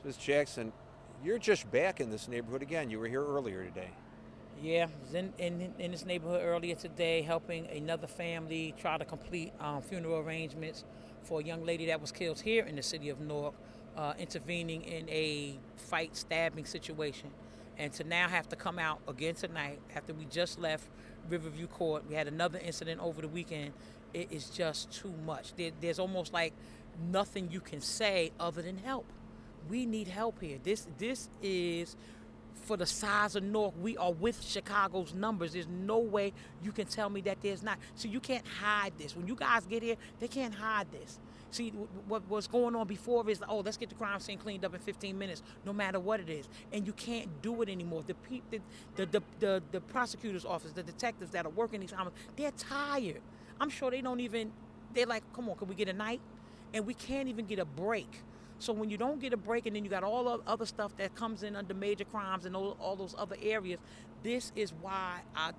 So, Ms. Jackson, you're just back in this neighborhood again. You were here earlier today. Yeah, I was in this neighborhood earlier today helping another family try to complete funeral arrangements for a young lady that was killed here in the city of Newark, intervening in a fight stabbing situation. And to now have to come out again tonight after we just left Riverview Court, we had another incident over the weekend. It is just too much. There's almost like nothing you can say other than help. We need help here. This is for the size of Newark. We are with Chicago's numbers. There's no way you can tell me that there's not. So you can't hide this. When you guys get here, they can't hide this. See, what's going on before is, oh, let's get the crime scene cleaned up in 15 minutes, no matter what it is. And you can't do it anymore. The prosecutor's office, the detectives that are working these crimes, they're tired. I'm sure they don't even, they're like, come on, can we get a night? And we can't even get a break. So when you don't get a break and then you got all the other stuff that comes in under major crimes and all those other areas, this is why I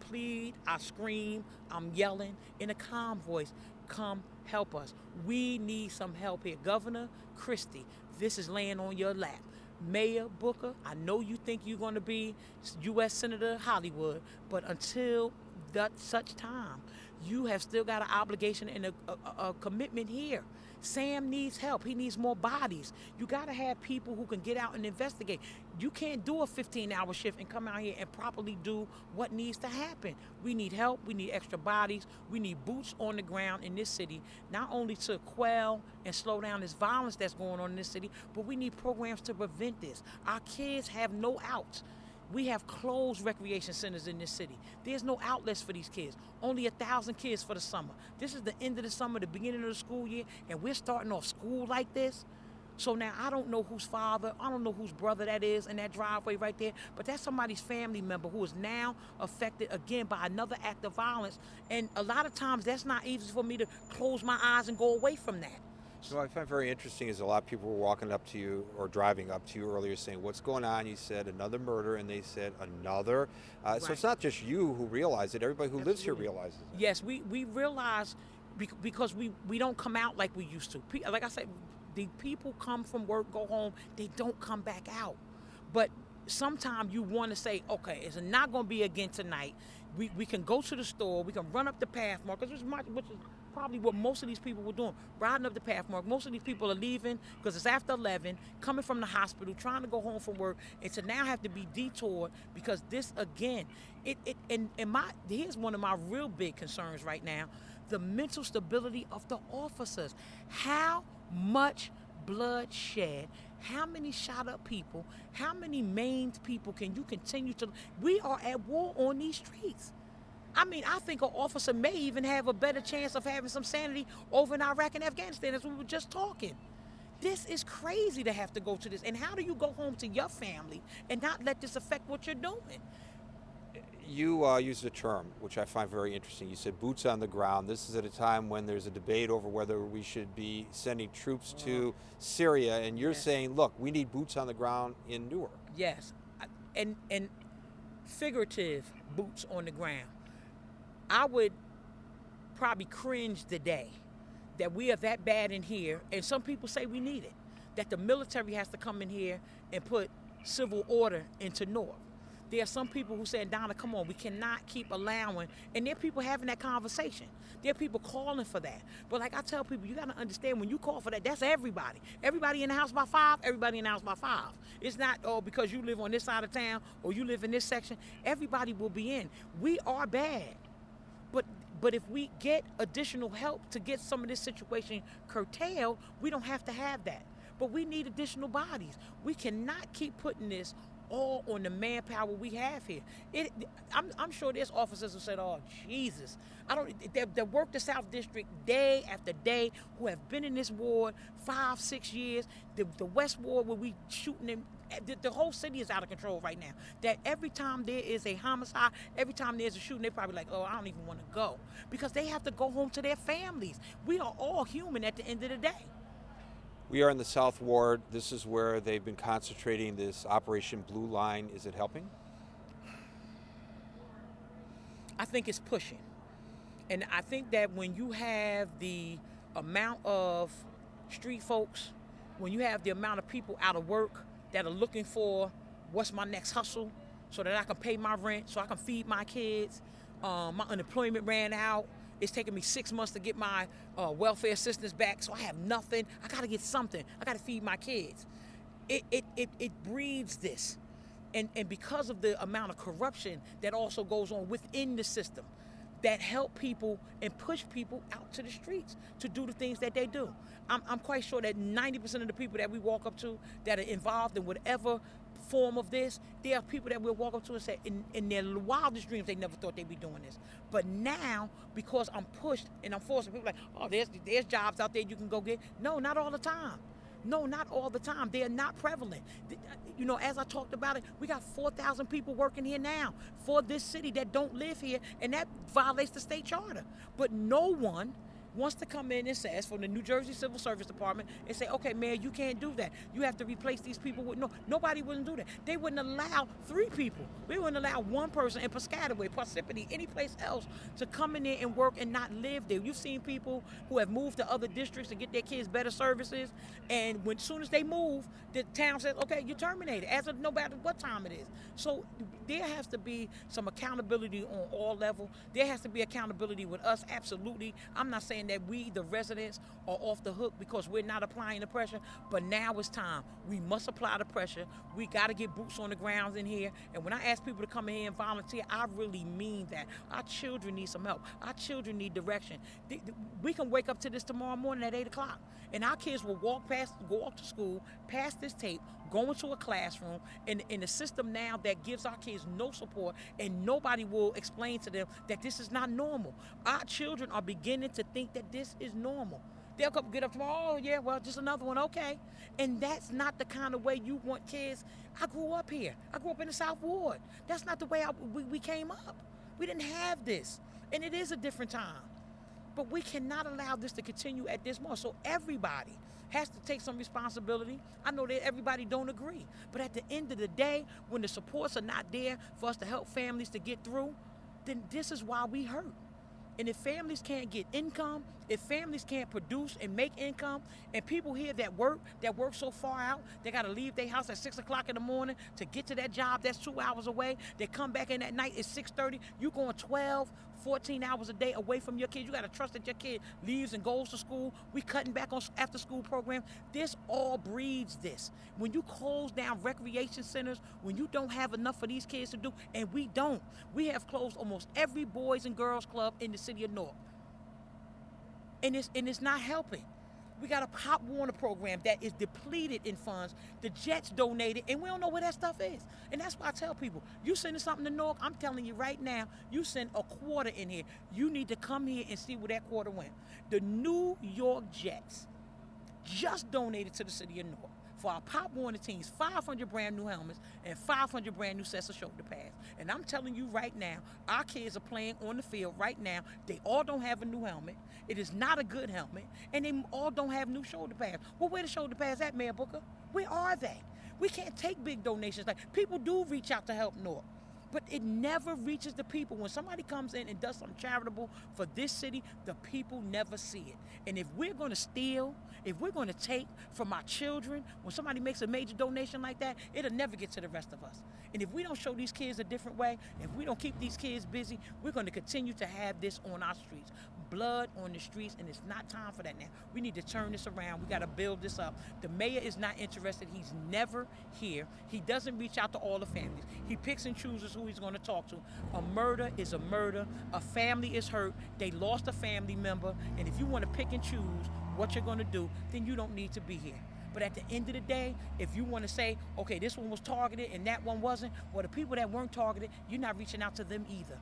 plead, I scream, I'm yelling in a calm voice, come help us. We need some help here. Governor Christie, this is laying on your lap. Mayor Booker, I know you think you're going to be U.S. Senator Hollywood, but until that such time, you have still got an obligation and a commitment here. Sam needs help. He needs more bodies. You got to have people who can get out and investigate. You can't do a 15-hour shift and come out here and properly do what needs to happen. We need help. We need extra bodies. We need boots on the ground in this city, not only to quell and slow down this violence that's going on in this city, but we need programs to prevent this. Our kids have no outs. We have closed recreation centers in this city. There's no outlets for these kids. Only 1,000 kids for the summer. This is the end of the summer, the beginning of the school year, and we're starting off school like this. So now I don't know whose father, I don't know whose brother that is in that driveway right there, but that's somebody's family member who is now affected again by another act of violence. And a lot of times that's not easy for me to close my eyes and go away from that. So, what I find very interesting is a lot of people were walking up to you or driving up to you earlier saying, what's going on? You said another murder, and they said another. So Right. it's not just you who realize it, everybody who lives here Absolutely. realizes it. Yes, we realize because we don't come out like we used to. Like I said, the people come from work, go home, they don't come back out. But sometimes you want to say, okay, it's not going to be again tonight. We can go to the store, we can run up the Pathmark, which is probably what most of these people were doing, riding up the Pathmark. Most of these people are leaving because it's after 11, coming from the hospital, trying to go home from work, and to now have to be detoured because this again, here's one of my real big concerns right now: the mental stability of the officers. How much blood shed, how many shot up people, how many maimed people can you continue to? We are at war on these streets. I mean, I think an officer may even have a better chance of having some sanity over in Iraq and Afghanistan, as we were just talking. This is crazy to have to go to this. And how do you go home to your family and not let this affect what you're doing? You used a term which I find very interesting. You said boots on the ground. This is at a time when there's a debate over whether we should be sending troops to Syria, and you're Yes. saying, look, we need boots on the ground in Newark. Yes. And figurative boots on the ground. I would probably cringe the day that we are that bad in here, and some people say we need it, that the military has to come in here and put civil order into Newark. There are some people who say, Donna, come on, we cannot keep allowing, and there are people having that conversation. There are people calling for that. But like I tell people, you got to understand, when you call for that, that's everybody. Everybody in the house by five, everybody in the house by five. It's not, oh, because you live on this side of town or you live in this section, everybody will be in. We are bad. But but if we get additional help to get some of this situation curtailed, we don't have to have that. But we need additional bodies. We cannot keep putting this all on the manpower we have here. I'm sure there's officers who said, "Oh Jesus, I don't." They work the South District day after day, who have been in this ward 5, 6 years. The West Ward where we shooting them. The whole city is out of control right now. That every time there is a homicide, every time there's a shooting, they're probably like, "Oh, I don't even want to go," because they have to go home to their families. We are all human at the end of the day. We are in the South Ward. This is where they've been concentrating this Operation Blue Line. Is it helping? I think it's pushing. And I think that when you have the amount of street folks when you have the amount of people out of work that are looking for what's my next hustle so that I can pay my rent, so I can feed my kids. My unemployment ran out. It's taking me 6 months to get my welfare assistance back, so I have nothing. I got to get something. I got to feed my kids. It breeds this. And because of the amount of corruption that also goes on within the system, that help people and push people out to the streets to do the things that they do. I'm quite sure that 90% of the people that we walk up to that are involved in whatever form of this, there are people that we'll walk up to and say in their wildest dreams they never thought they'd be doing this. But now, because I'm pushed and I'm forcing people like, oh, there's jobs out there you can go get. No, not all the time. No, not all the time. They are not prevalent. You know, as I talked about it, we got 4,000 people working here now for this city that don't live here, and that violates the state charter. But no one wants to come in and says from the New Jersey Civil Service Department and say, okay, Mayor, you can't do that. You have to replace these people with nobody wouldn't do that. They wouldn't allow 3 people. We wouldn't allow 1 person in Piscataway, Parsippany, any place else to come in there and work and not live there. You've seen people who have moved to other districts to get their kids better services, and as soon as they move, the town says, okay, you're terminated, as of no matter what time it is. So there has to be some accountability on all levels. There has to be accountability with us, absolutely. I'm not saying that we, the residents, are off the hook because we're not applying the pressure, but now it's time. We must apply the pressure. We got to get boots on the ground in here. And when I ask people to come in here and volunteer, I really mean that. Our children need some help. Our children need direction. We can wake up to this tomorrow morning at 8 o'clock, and our kids will go off to school, pass this tape, go into a classroom, in a system now that gives our kids no support, and nobody will explain to them that this is not normal. Our children are beginning to think that this is normal. They'll get up tomorrow, oh yeah, well, just another one, okay. And that's not the kind of way you want kids. I grew up here. I grew up in the South Ward. That's not the way we came up. We didn't have this, and it is a different time. But we cannot allow this to continue at this moment. So everybody has to take some responsibility. I know that everybody don't agree, but at the end of the day, when the supports are not there for us to help families to get through, then this is why we hurt. And if families can't get income, if families can't produce and make income, and people here that work so far out, they got to leave their house at 6 o'clock in the morning to get to that job that's 2 hours away. They come back in at night at 6:30. You going 12, 14 hours a day away from your kids. You got to trust that your kid leaves and goes to school. We cutting back on after school program. This all breeds this. When you close down recreation centers, when you don't have enough for these kids to do, and we don't. We have closed almost every boys and girls club in the city of Newark. And it's not helping. We got a Pop Warner program that is depleted in funds. The Jets donated, and we don't know where that stuff is. And that's why I tell people, you sending something to Newark, I'm telling you right now, you send a quarter in here. You need to come here and see where that quarter went. The New York Jets just donated to the city of Newark for our Pop Warner teams 500 brand new helmets and 500 brand new sets of shoulder pads. And I'm telling you right now, our kids are playing on the field right now. They all don't have a new helmet. It is not a good helmet. And they all don't have new shoulder pads. Well, where the shoulder pads at, Mayor Booker? Where are they? We can't take big donations. Like, people do reach out to help Newark, but it never reaches the people. When somebody comes in and does something charitable for this city, the people never see it. And if we're going to steal, if we're going to take from our children, when somebody makes a major donation like that, it'll never get to the rest of us. And if we don't show these kids a different way, if we don't keep these kids busy, we're going to continue to have this on our streets. Blood on the streets, and it's not time for that now. We need to turn this around. We got to build this up. The mayor is not interested. He's never here. He doesn't reach out to all the families. He picks and chooses who he's going to talk to. A murder is a murder. A family is hurt. They lost a family member. And if you want to pick and choose what you're going to do, then you don't need to be here. But at the end of the day, if you want to say, okay, this one was targeted and that one wasn't, well, the people that weren't targeted, you're not reaching out to them either.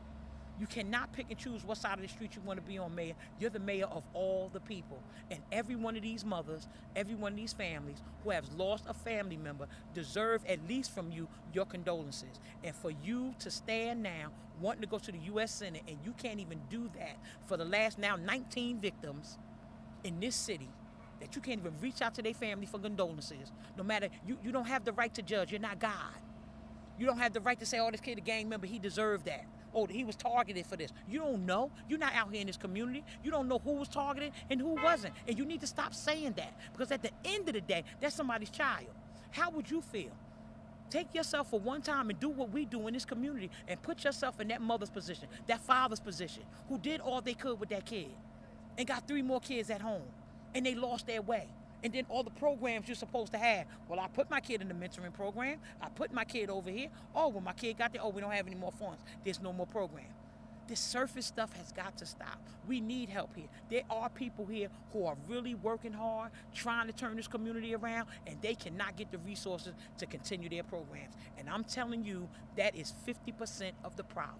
You cannot pick and choose what side of the street you want to be on, Mayor. You're the mayor of all the people. And every one of these mothers, every one of these families who have lost a family member deserve at least from you your condolences. And for you to stand now wanting to go to the U.S. Senate, and you can't even do that for the last now 19 victims in this city, that you can't even reach out to their family for condolences. No matter, you don't have the right to judge. You're not God. You don't have the right to say, oh, this kid a gang member, he deserved that. oh, he was targeted for this. You don't know. You're not out here in this community. You don't know who was targeted and who wasn't. And you need to stop saying that, because at the end of the day, that's somebody's child. How would you feel? Take yourself for one time and do what we do in this community and put yourself in that mother's position, that father's position, who did all they could with that kid and got 3 more kids at home, and they lost their way. And then all the programs you're supposed to have. Well, I put my kid in the mentoring program. I put my kid over here. Oh, when my kid got there, oh, we don't have any more funds. There's no more program. This surface stuff has got to stop. We need help here. There are people here who are really working hard, trying to turn this community around, and they cannot get the resources to continue their programs. And I'm telling you, that is 50% of the problem.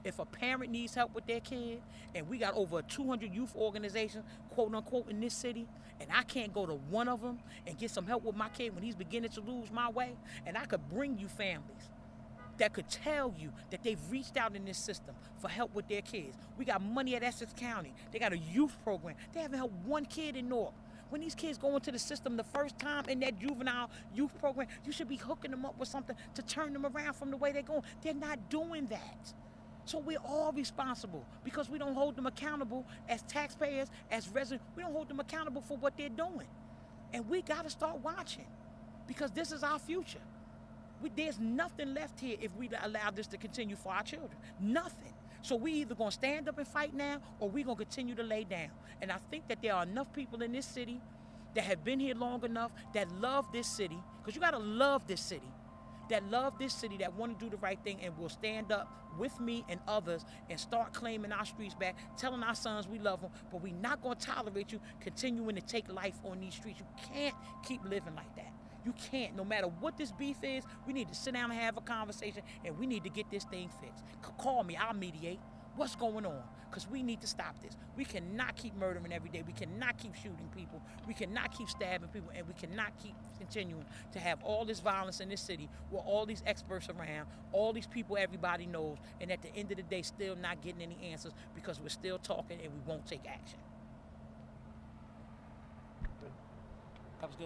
If a parent needs help with their kid, and we got over 200 youth organizations, quote unquote, in this city, and I can't go to one of them and get some help with my kid when he's beginning to lose my way, and I could bring you families that could tell you that they've reached out in this system for help with their kids. We got money at Essex County. They got a youth program. They haven't helped one kid in Newark. When these kids go into the system the first time in that juvenile youth program, you should be hooking them up with something to turn them around from the way they're going. They're not doing that. So we're all responsible, because we don't hold them accountable as taxpayers, as residents. We don't hold them accountable for what they're doing. And we got to start watching, because this is our future. There's nothing left here if we allow this to continue for our children. Nothing. So we either going to stand up and fight now, or we're going to continue to lay down. And I think that there are enough people in this city that have been here long enough, that love this city, because you got to love this city, that want to do the right thing, and will stand up with me and others and start claiming our streets back, telling our sons we love them. But we're not going to tolerate you continuing to take life on these streets. You can't keep living like that. You can't. No matter what this beef is, we need to sit down and have a conversation, and we need to get this thing fixed. Call me, I'll mediate. What's going on? Because we need to stop this. We cannot keep murdering every day. We cannot keep shooting people. We cannot keep stabbing people, and we cannot keep continuing to have all this violence in this city with all these experts around, all these people everybody knows, and at the end of the day still not getting any answers, because we're still talking and we won't take action. That was good.